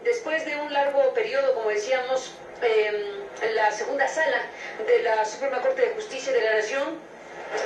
después de un largo periodo, como decíamos, la segunda sala de la Suprema Corte de Justicia de la Nación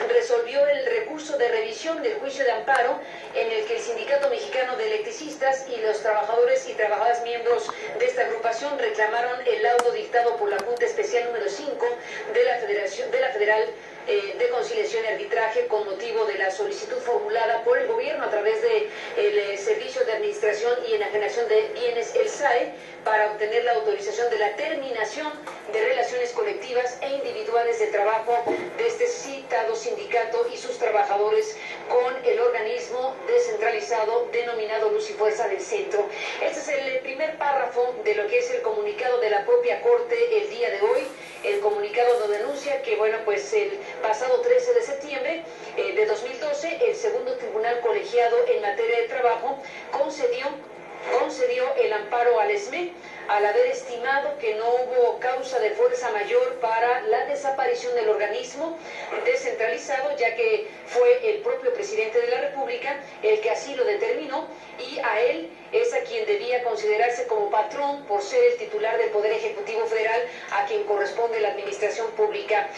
resolvió el recurso de revisión del juicio de amparo en el que el Sindicato Mexicano de Electricistas y los trabajadores y trabajadoras miembros de esta agrupación reclamaron el laudo dictado por la Junta Especial número 5 de la Federal de Conciliación y Arbitraje con motivo de la solicitud formulada por el gobierno a través del Servicio de Administración y Enajenación de Bienes, el SAE, para obtener la autorización de la terminación de relaciones colectivas e individuales de trabajo de este citado sindicato y sus trabajadores con el organismo descentralizado denominado Luz y Fuerza del Centro. Este es el primer párrafo de lo que es el comunicado de la propia Corte el día de hoy. El comunicado donde anuncia que, bueno, pues el pasado 13 de septiembre de 2012, el segundo tribunal colegiado en materia de trabajo concedió el amparo al ESME al haber estimado que no hubo causa de fuerza mayor para la desaparición del organismo descentralizado, ya que fue el propio presidente de la República el que así lo determinó, y a él es a quien debía considerarse como patrón por ser el titular del Poder Ejecutivo Federal, a quien corresponde la administración pública.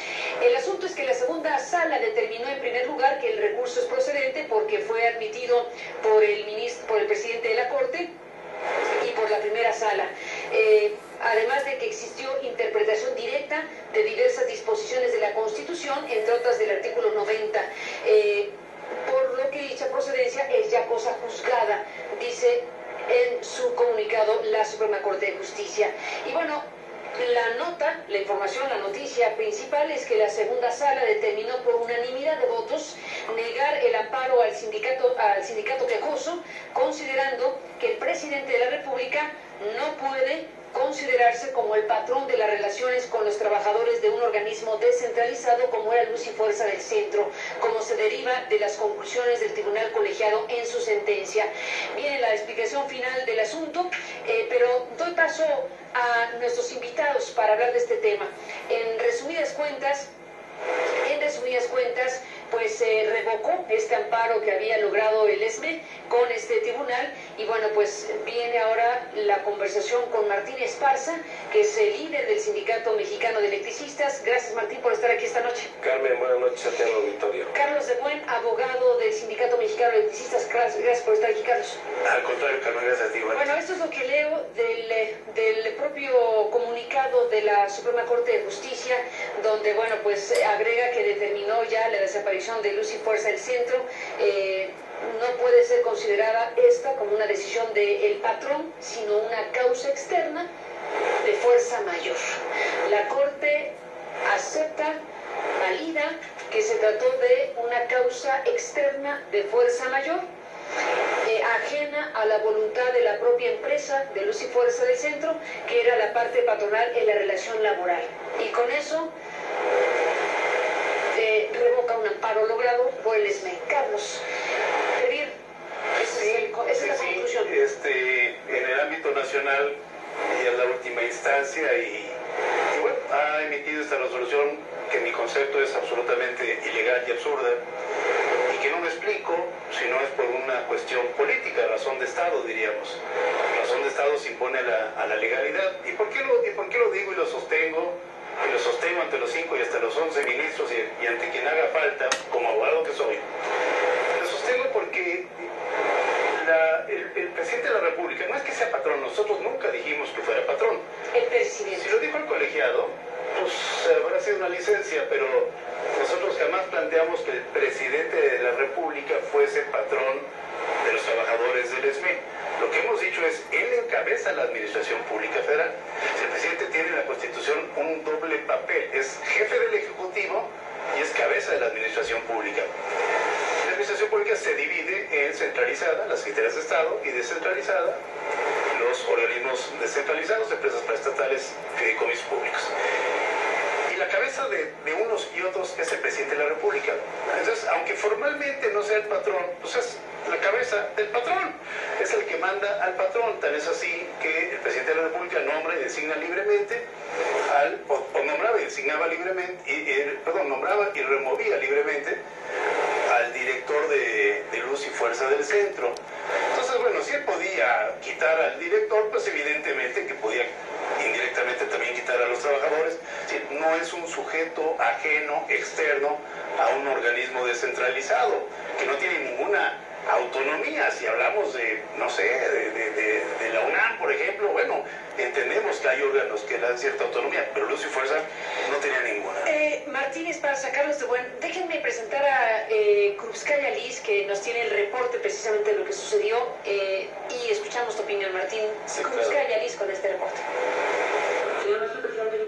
El asunto es que la segunda sala determinó en primer lugar que el recurso es procedente porque fue admitido por el presidente de la Corte y por la primera sala. Además de que existió interpretación directa de diversas disposiciones de la Constitución, entre otras del artículo 90, por lo que dicha procedencia es ya cosa juzgada, dice en su comunicado la Suprema Corte de Justicia. Y bueno, la noticia principal es que la segunda sala determinó por unanimidad de votos negar el amparo al sindicato quejoso, considerando que el presidente de la República no puede considerarse como el patrón de las relaciones con los trabajadores de un organismo descentralizado como era Luz y Fuerza del Centro, como se deriva de las conclusiones del tribunal colegiado en su sentencia. Viene la explicación final del asunto, pero doy paso a nuestros invitados para hablar de este tema. En resumidas cuentas, pues se revocó este amparo que había logrado el ESME con este tribunal, y bueno, pues viene ahora la conversación con Martín Esparza, que es el líder del Sindicato Mexicano de Electricistas. Gracias, Martín, por estar aquí esta noche. Carmen, buenas noches a ti, auditorio. Carlos de Buen, abogado del Sindicato Mexicano de Electricistas. Gracias por estar aquí, Carlos. Al contrario, Carmen, gracias a ti. Bueno, esto es lo que leo del propio comunicado de la Suprema Corte de Justicia, donde, bueno, pues agrega que determinó ya la desaparición de Luz y Fuerza del Centro. No puede ser considerada esta como una decisión del patrón, sino una causa externa de fuerza mayor. La Corte acepta, valida que se trató de una causa externa de fuerza mayor, ajena a la voluntad de la propia empresa de Luz y Fuerza del Centro, que era la parte patronal en la relación laboral. Y con eso revoca un amparo logrado por el ESME. Carlos, esa es la conclusión. En el ámbito nacional ya es la última instancia y bueno, ha emitido esta resolución que en mi concepto es absolutamente ilegal y absurda, y que no me explico si no es por una cuestión política, razón de Estado, diríamos. Razón de Estado se impone a la legalidad. ¿Y por qué lo digo y lo sostengo? Y lo sostengo ante los 5 y hasta los 11 ministros y ante quien haga falta, como abogado que soy. Lo sostengo porque el presidente de la República no es que sea patrón, nosotros nunca dijimos que fuera patrón. El presidente. Si lo dijo el colegiado, pues habrá sido una licencia, pero nosotros jamás planteamos que el presidente de la República fuese patrón de los trabajadores del ESME. Lo que hemos dicho es, él encabeza la Administración Pública Federal. El presidente tiene en la Constitución un doble papel, es jefe del Ejecutivo y es cabeza de la Administración Pública. La Administración Pública se divide en centralizada, las secretarías de Estado, y descentralizada, los organismos descentralizados, empresas preestatales, fideicomisos públicos. Y la cabeza de unos y otros es el presidente de la República. Entonces, aunque formalmente no sea el patrón, pues es la cabeza del patrón, es el que manda al patrón. Tan es así que el presidente de la República nombra y designa libremente nombraba y designaba libremente, nombraba y removía libremente al director de Luz y Fuerza del Centro. Entonces, bueno, si él podía quitar al director, pues evidentemente que podía indirectamente también quitar a los trabajadores. Es decir, no es un sujeto ajeno, externo a un organismo descentralizado, que no tiene ninguna autonomía. Si hablamos de, no sé, de la UNAM, por ejemplo, bueno, entendemos que hay órganos que le dan cierta autonomía, pero Luz y Fuerza no tenía ninguna. Martínez, para sacarlos de buen, déjenme presentar a Krupskaya Liz, que nos tiene el reporte precisamente de lo que sucedió, y escuchamos tu opinión, Martín. Sí, Krupskaya Liz con este reporte.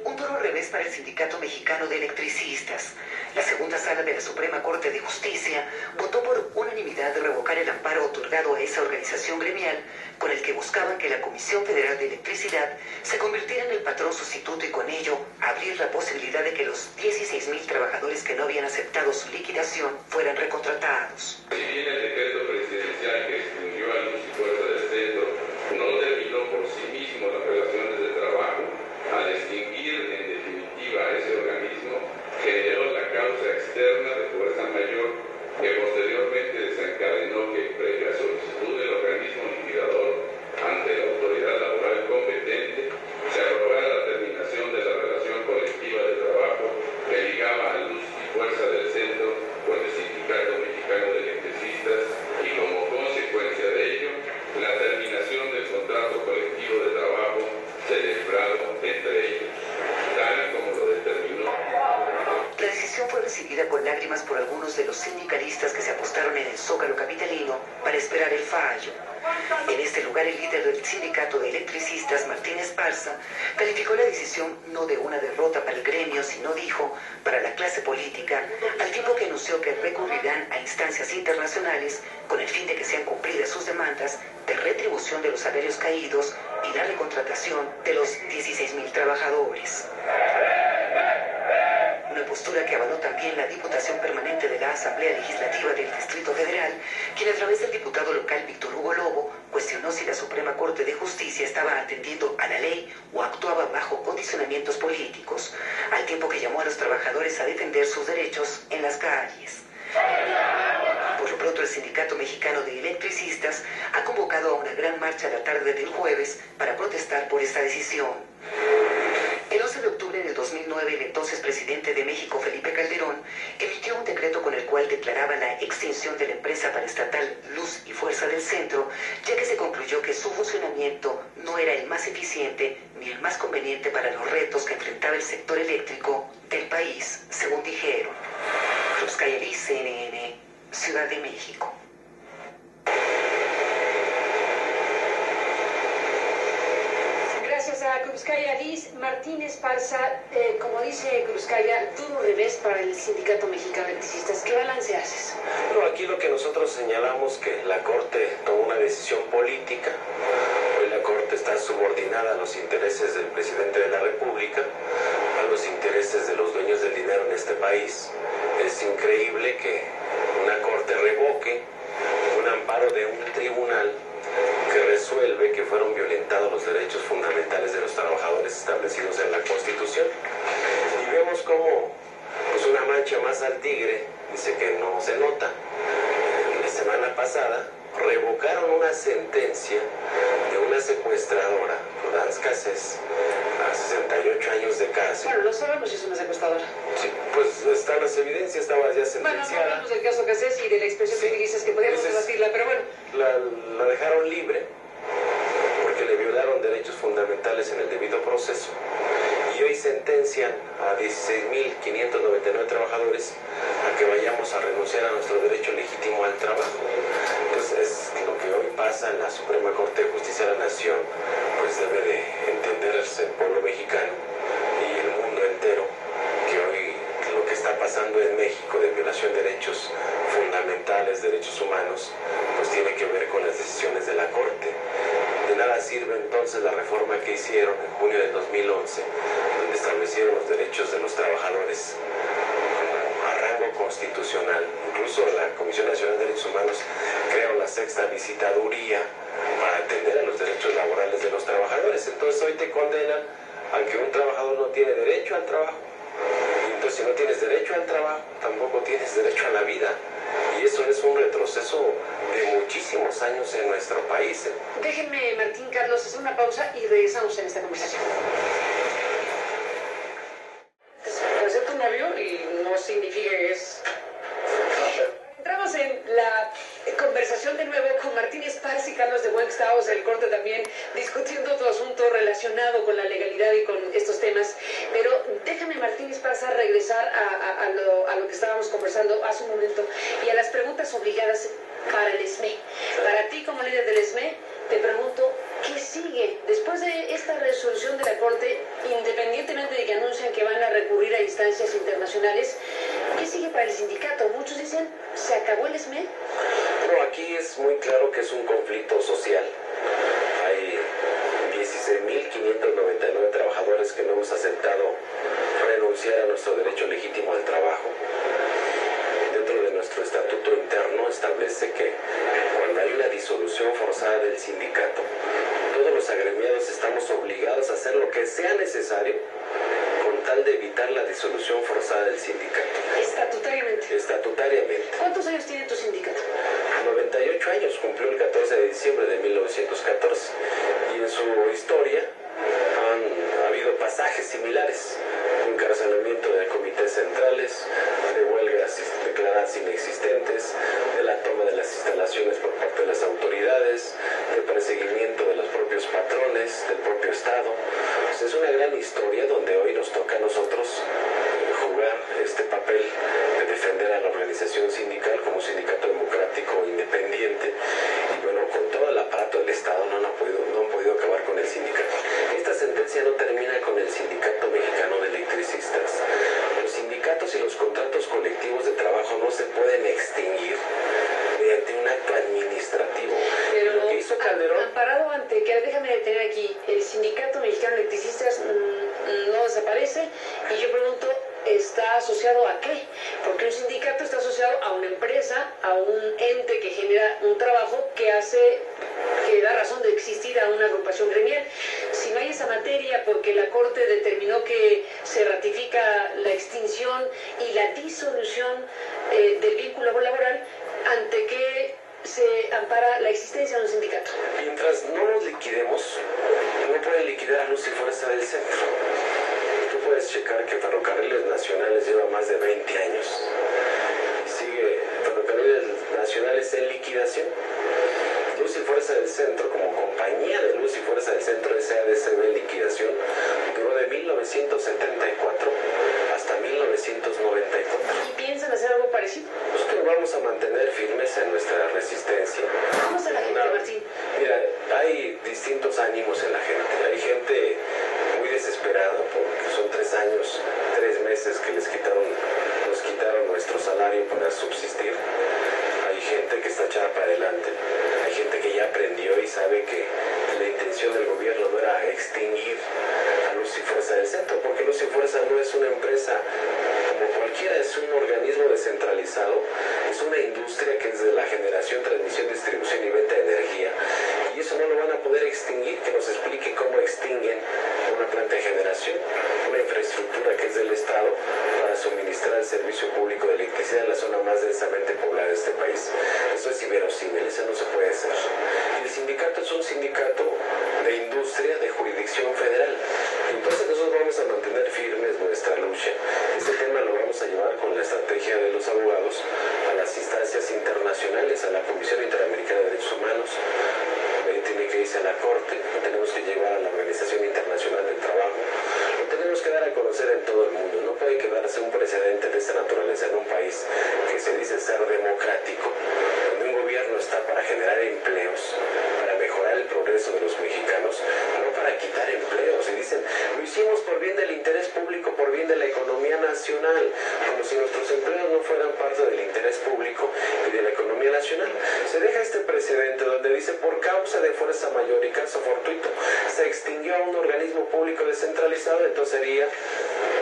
Un duro revés para el Sindicato Mexicano de Electricistas. La segunda sala de la Suprema Corte de Justicia votó por unanimidad de revocar el amparo otorgado a esa organización gremial con el que buscaban que la Comisión Federal de Electricidad se convirtiera en el patrón sustituto y con ello abrir la posibilidad de que los 16,000 trabajadores que no habían aceptado su liquidación fueran recontratados. Si bien el decreto presidencial que excluyó a Luz y Fuerza del Centro no terminó por sí mismo las relaciones de trabajo, al extinguir en definitiva a ese organismo, generó la causa externa de fuerza mayor que posteriormente desencadenó que, previa solicitud del organismo liquidador ante la autoridad laboral competente, se aprobara la terminación de la relación colectiva de trabajo que ligaba a Luz y Fuerza del Centro con el Sindicato Mexicano de Electricistas y, como consecuencia de ello, la terminación del contrato colectivo de trabajo celebrado entre ellos, tal como lo determinó. La decisión fue recibida con lágrimas por algunos de los sindicalistas que se apostaron en el Zócalo capitalino para esperar el fallo. En este lugar, el líder del Sindicato de Electricistas, Martín Esparza, calificó la decisión no de una derrota para el gremio, sino, dijo, para la clase política, al tiempo que anunció que recurrirán a instancias internacionales con el fin de que sean cumplidas sus demandas de retribución de los salarios caídos y la recontratación de los 16,000 trabajadores. Una postura que avaló también la Diputación Permanente de la Asamblea Legislativa del Distrito Federal, quien a través del diputado local Víctor Hugo Lobo cuestionó si la Suprema Corte de Justicia estaba atendiendo a la ley o actuaba bajo condicionamientos políticos, al tiempo que llamó a los trabajadores a defender sus derechos en las calles. Por lo pronto, el Sindicato Mexicano de Electricistas ha convocado a una gran marcha la tarde del jueves para protestar por esta decisión. El 11 de octubre del 2009, el entonces presidente de México, Felipe Calderón, emitió un decreto con el cual declaraba la extinción de la empresa paraestatal Luz y Fuerza del Centro, ya que se concluyó que su funcionamiento no era el más eficiente ni el más conveniente para los retos que enfrentaba el sector eléctrico del país, según dijeron. Krupskaya Liz, CNN, Ciudad de México. Gracias a Krupskaya Liz. Martín Esparza, como dice Krupskaya, duro revés para el Sindicato Mexicano de Electricistas. ¿Qué balance haces? Bueno, aquí lo que nosotros señalamos que la Corte tomó una decisión política. Hoy la Corte está subordinada a los intereses del presidente de la República, a los intereses de los dueños del dinero en este país. Es increíble que una Corte revoque un amparo de un tribunal que resuelve que fueron violentados los derechos fundamentales de los trabajadores establecidos en la Constitución. Y vemos como pues una mancha más al tigre, dice que no se nota. La semana pasada revocaron una sentencia de una secuestradora, Florence Cassés, a 68 años de cárcel. Bueno, no sabemos si es una secuestradora. Sí, pues están las evidencias, estaba ya sentenciada. Bueno, no hablamos del caso Cassés y de la expresión que utilizas, que podríamos debatirla, pero bueno. La dejaron libre porque le violaron derechos fundamentales en el debido proceso. Y hoy sentencian a 16,599 trabajadores a que vayamos a renunciar a nuestro derecho legítimo al trabajo. Entonces es lo que hoy pasa en la Suprema Corte de Justicia de la Nación, pues debe de entenderse el pueblo mexicano y el mundo entero que hoy lo que está pasando en México de violación de derechos fundamentales, derechos humanos, pues tiene que ver con las decisiones de la Corte. De nada sirve entonces la reforma que hicieron en junio del 2011, donde establecieron los derechos de los trabajadores como a rango constitucional. Incluso la Comisión Nacional de Derechos Humanos creó la sexta visitaduría para atender a los derechos laborales de los trabajadores. Entonces hoy te condenan a que un trabajador no tiene derecho al trabajo. Y entonces si no tienes derecho al trabajo, tampoco tienes derecho a la vida. Y eso es un retroceso de muchísimos años en nuestro país. Déjenme, Martín, Carlos, hacer una pausa y regresamos en esta conversación. Puede ser tu novio y no significa que es... Entramos en la conversación de nuevo con Martín Esparza y Carlos de Buen. Estábamos en el corte también discutiendo otro asunto relacionado con la legalidad y con estos temas. Pero déjame, Martín Esparza, regresar a lo que estábamos conversando hace un momento y a las preguntas obligadas para el ESME. Para ti, como líder del ESME, te pregunto, ¿qué sigue? Después de esta resolución de la Corte, independientemente de que anuncian que van a recurrir a instancias internacionales, ¿qué sigue para el sindicato? Muchos dicen, ¿se acabó el ESME? No, aquí es muy claro que es un conflicto social. Hay 16.599 trabajadores que no hemos aceptado renunciar a nuestro derecho legítimo al trabajo. Dentro de nuestro estatuto interno establece que cuando hay una disolución forzada del sindicato, todos los agremiados estamos obligados a hacer lo que sea necesario con tal de evitar la disolución forzada del sindicato. Estatutariamente. Estatutariamente. ¿Cuántos años tiene tu sindicato? 98 años, cumplió el 14 de diciembre de 1914. Y en su historia ha habido pasajes similares: encarcelamiento de comités centrales, de huelgas declaradas inexistentes, de la toma de las instalaciones por parte de las autoridades, de perseguimiento de los propios patrones, del propio Estado. Pues es una gran historia donde hoy nos toca a nosotros jugar este papel de defender a la organización sindical como sindicato democrático independiente. Y bueno, con todo el aparato del Estado no han podido acabar con el sindicato. Esta sentencia no termina con el Sindicato Mexicano de Electricistas. Los sindicatos y los contratos colectivos de trabajo no se pueden extinguir mediante un acto administrativo. Pero lo que hizo Calderón... amparado ante que, déjame detener aquí, el Sindicato Mexicano de Electricistas no desaparece, y yo pregunto, ¿está asociado a qué? Porque un sindicato está asociado a una empresa, a un ente que genera un trabajo que da razón de existir a una agrupación gremial. Si no hay esa materia, porque la Corte determinó que se ratifica la extinción y la disolución del vínculo laboral, ¿ante qué se ampara la existencia de un sindicato? Mientras no nos liquidemos, no pueden liquidar a Luz y Fuerza del Centro. Tú puedes checar que Ferrocarriles Nacionales lleva más de 20 años y sigue Ferrocarriles Nacionales en liquidación. Luz y Fuerza del Centro, como compañía de Luz y Fuerza del Centro SADCB en liquidación, duró de 1974 hasta 1994. ¿Y piensan hacer algo parecido? Nosotros vamos a mantener firmes en nuestra resistencia. ¿Cómo está la gente, Martín? Mira, hay distintos ánimos en la gente. Hay gente muy desesperada porque son 3 años, 3 meses que nos quitaron nuestro salario para subsistir. Hay gente que está echada para adelante. Hay gente que ya aprendió y sabe que la intención del gobierno no era extinguir a Luz y Fuerza del Centro, porque Luz y Fuerza no es una empresa como cualquiera, es un organismo descentralizado, es una industria que es de la generación, transmisión, distribución y venta de energía, y eso no lo van a poder extinguir. Que nos explique cómo extinguen una planta de generación, una infraestructura que es del Estado para suministrar el servicio público de electricidad en la zona más densamente poblada de este país. Eso es inverosímil, eso no se puede hacer. Y el sindicato es un sindicato de industria de jurisdicción federal. Entonces nosotros vamos a mantener firmes nuestra lucha. Este tema lo vamos a llevar con la estrategia de los abogados a las instancias internacionales, a la Comisión Interamericana de Derechos Humanos. Tiene que irse a la Corte, lo tenemos que llevar a la Organización Internacional del Trabajo, lo tenemos que dar a conocer en todo el mundo. No puede quedarse un precedente de esta naturaleza en un país que se dice ser democrático, donde un gobierno está para generar empleos, para mejorar el progreso de los mexicanos, no para quitar empleos. Y dicen, lo hicimos por bien del interés público, por bien de la economía nacional, como si nuestros empleos no fueran parte del interés público y de la economía nacional. Se deja este precedente donde dice, por causa de fuerza mayor y caso fortuito, se extinguió a un organismo público descentralizado. Entonces sería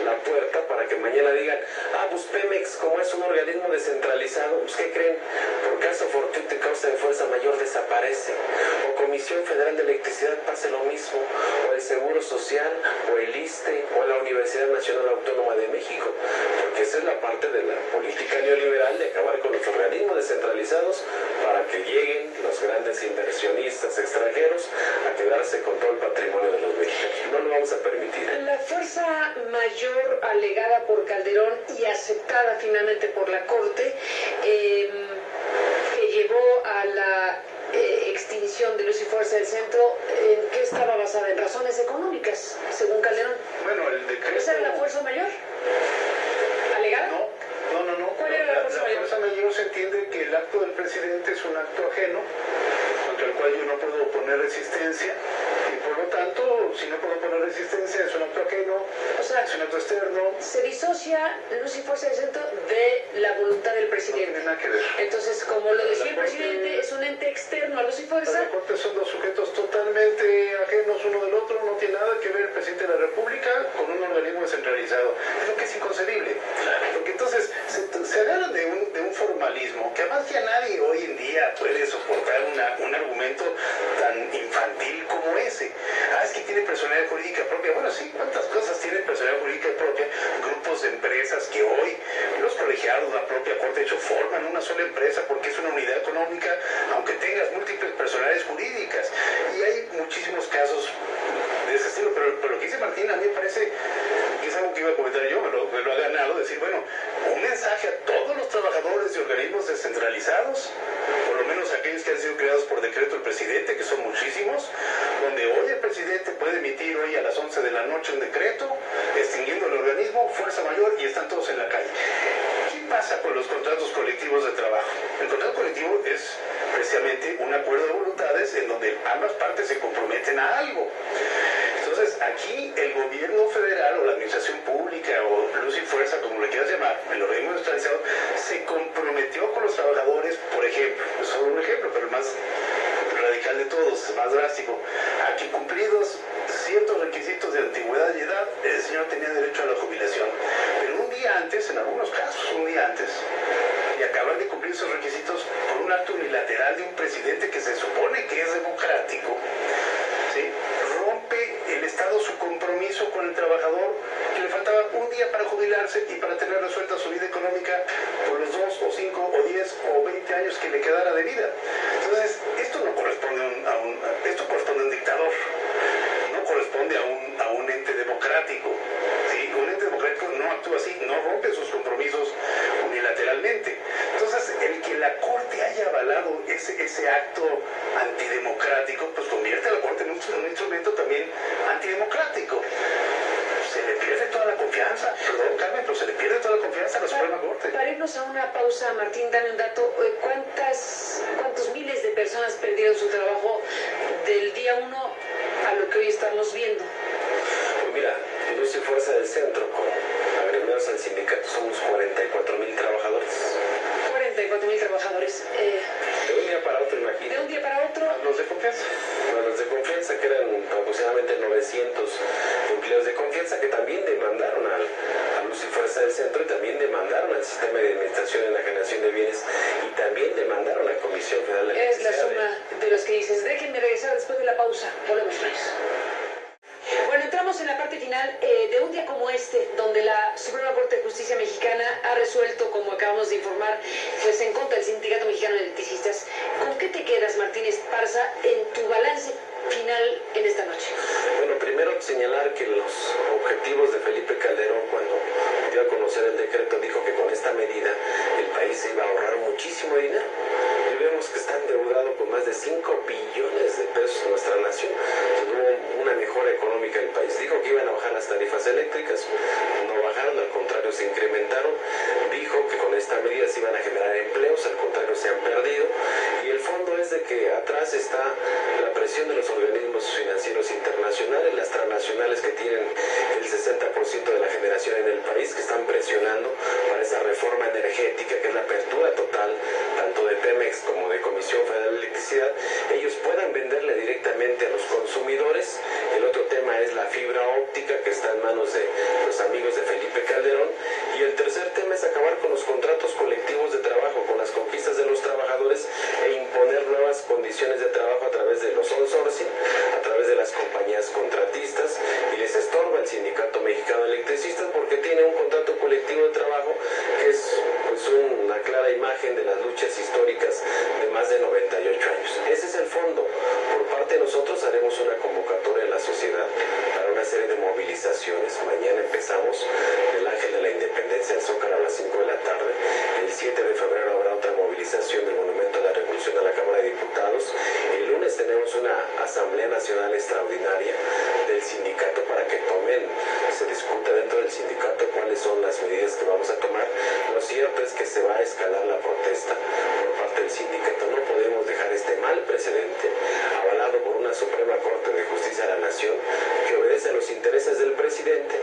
la puerta para que mañana digan, pues Pemex, como es un organismo descentralizado, pues ¿qué creen? Por caso fortuito y causa de fuerza mayor desaparece. O Comisión Federal de Electricidad pase lo mismo, o el Seguro Seguro Social o el ISSSTE o la Universidad Nacional Autónoma de México, porque esa es la parte de la política neoliberal de acabar con los organismos descentralizados para que lleguen los grandes inversionistas extranjeros a quedarse con todo el patrimonio de los mexicanos. No lo vamos a permitir. La fuerza mayor alegada por Calderón y aceptada finalmente por la Corte, que llevó a la extinción de Luz y Fuerza del Centro, ¿en qué estaba basada? En razones económicas, según Calderón. Bueno, el decreto... ¿Esa era la fuerza mayor? ¿Alegada? No. ¿Cuál era la fuerza mayor? La fuerza mayor se entiende que el acto del presidente es un acto ajeno, contra el cual yo no puedo oponer resistencia, y por lo tanto, si no puedo poner resistencia, es un acto ajeno, O sea, es un acto externo. se disocia Luz y Fuerza del Centro de la voluntad del No presidente. tiene nada que ver. Entonces, como lo decía el La Corte- presidente, es un ente externo a Luz y Fuerza. La Corte son dos sujetos totalmente ajenos uno del otro, no tiene nada que ver el presidente de la República con un organismo descentralizado. Es lo que es inconcebible. Porque entonces se agarran de un formalismo que además ya nadie hoy en día puede soportar un argumento tan infantil como ese. Es que tiene personalidad jurídica propia. Bueno, sí, ¿cuántas cosas tienen personalidad jurídica propia? Grupos de empresas que hoy los colegiados, la propia Corte, de hecho, forman una sola empresa porque es una unidad económica, aunque tengas múltiples personalidades jurídicas. Y hay muchísimos casos de ese estilo, pero lo que dice Martín a mí me parece que es algo que iba a comentar yo, me lo ha ganado, decir, bueno, un mensaje a todos los trabajadores de organismos descentralizados, por lo menos aquellos que han sido creados por decreto del presidente, que son muchísimos, donde hoy el presidente puede emitir hoy a las 11 de la noche un decreto, extinguiendo el organismo, fuerza mayor, y están todos en la calle. ¿Qué pasa con los contratos colectivos de trabajo? El contrato colectivo es precisamente un acuerdo de voluntades en donde ambas partes se comprometen a algo. Entonces, aquí el gobierno federal o la administración pública o Luz y Fuerza, como le quieras llamar, el organismo descentralizado, se comprometió con los trabajadores, por ejemplo, es solo un ejemplo, pero el más radical de todos, más drástico, a que cumplidos ciertos requisitos de antigüedad y edad, el señor tenía derecho a la jubilación. Pero un día antes, en algunos casos, un día antes, y acaban de cumplir esos requisitos por un acto unilateral de un presidente que se supone que es democrático, ¿sí? Rompe el Estado su compromiso con el trabajador, que le faltaba un día para jubilarse y para tener resuelta su vida económica por los 2 o 5 o 10 o 20 años que le quedara de vida. Entonces, esto no corresponde esto corresponde a un dictador, no corresponde a un ente democrático, ¿sí? Un ente democrático no actúa así, no rompe sus compromisos unilateralmente. Entonces, el que la Corte haya avalado ese acto antidemocrático, pues convierte a la Corte en un instrumento también antidemocrático. Se le pierde toda la confianza, perdón Carmen, pero se le pierde toda la confianza a la Suprema Corte. Para irnos a una pausa, Martín, dame un dato. ¿Cuántos miles de personas perdieron su trabajo del día 1 a lo que hoy estamos viendo? Pues mira, Luz y Fuerza del Centro, con agremiados al sindicato, somos 44,000 trabajadores. 44,000 trabajadores. De un día para otro, imagínate. De un día para otro. Los de confianza. Bueno, los de confianza, que eran aproximadamente 900 empleados de confianza, que también demandaron a Luz y Fuerza del Centro y también demandaron al sistema de administración y enajenación de bienes y también demandaron a la Comisión Federal de Es la Electricidad. suma de los que dices. Déjenme regresar después de la pausa. Volvemos con eso. Bueno, entramos en la parte final de un día como este, donde la Suprema Corte de Justicia Mexicana ha resuelto, como acabamos de informar, pues en contra del Sindicato Mexicano de Electricistas. ¿Con qué te quedas, Martín Esparza, en tu balance final en esta noche? Bueno, primero señalar que los objetivos de Felipe Calderón, cuando dio a conocer el decreto, dijo que con esta medida el país se iba a ahorrar muchísimo dinero. Y vemos que está endeudado con más de 5 billones de pesos en nuestra nación. Tuvo una mejora económica del país. Dijo que iban a bajar las tarifas eléctricas, no bajaron, al contrario se incrementaron. Dijo que con esta medida se iban a generar empleos, al contrario se han perdido. Y el fondo es de que atrás está la presión de los organismos financieros internacionales, las transnacionales que tienen el 60% de la generación en el país, que están presionando para esa reforma energética, que es la apertura total, tanto de Pemex como de Comisión Federal de Electricidad, ellos puedan venderle directamente a los consumidores. El otro tema es la fibra óptica, que está en manos de los amigos de Felipe Calderón. Y el tercer tema es acabar con los contratos colectivos de trabajo, con las conquistas de los trabajadores e imponer nuevas condiciones de trabajo a través de los outsourcing, a través de las compañías contratistas, excepcional, extraordinaria del sindicato para que se discute dentro del sindicato cuáles son las medidas que vamos a tomar. Lo cierto es que se va a escalar la protesta por parte del sindicato. No podemos dejar este mal precedente avalado por una Suprema Corte de Justicia de la Nación que obedece a los intereses del presidente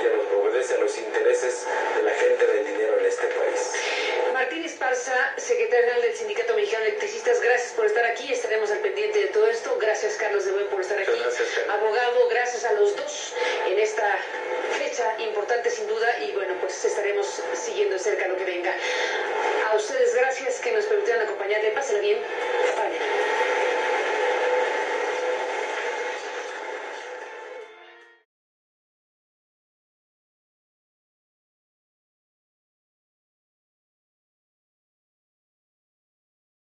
y obedece a los intereses de la gente del dinero en este país. Martín Esparza, secretario general del Sindicato Mexicano de Electricistas, gracias por estar aquí, estaremos al pendiente de todo esto. Gracias, Carlos de Buen, por estar aquí. Gracias, abogado, gracias a los dos en esta fecha importante sin duda, y bueno, pues estaremos siguiendo de cerca lo que venga. A ustedes gracias que nos permitieron acompañarle. Pásenla bien.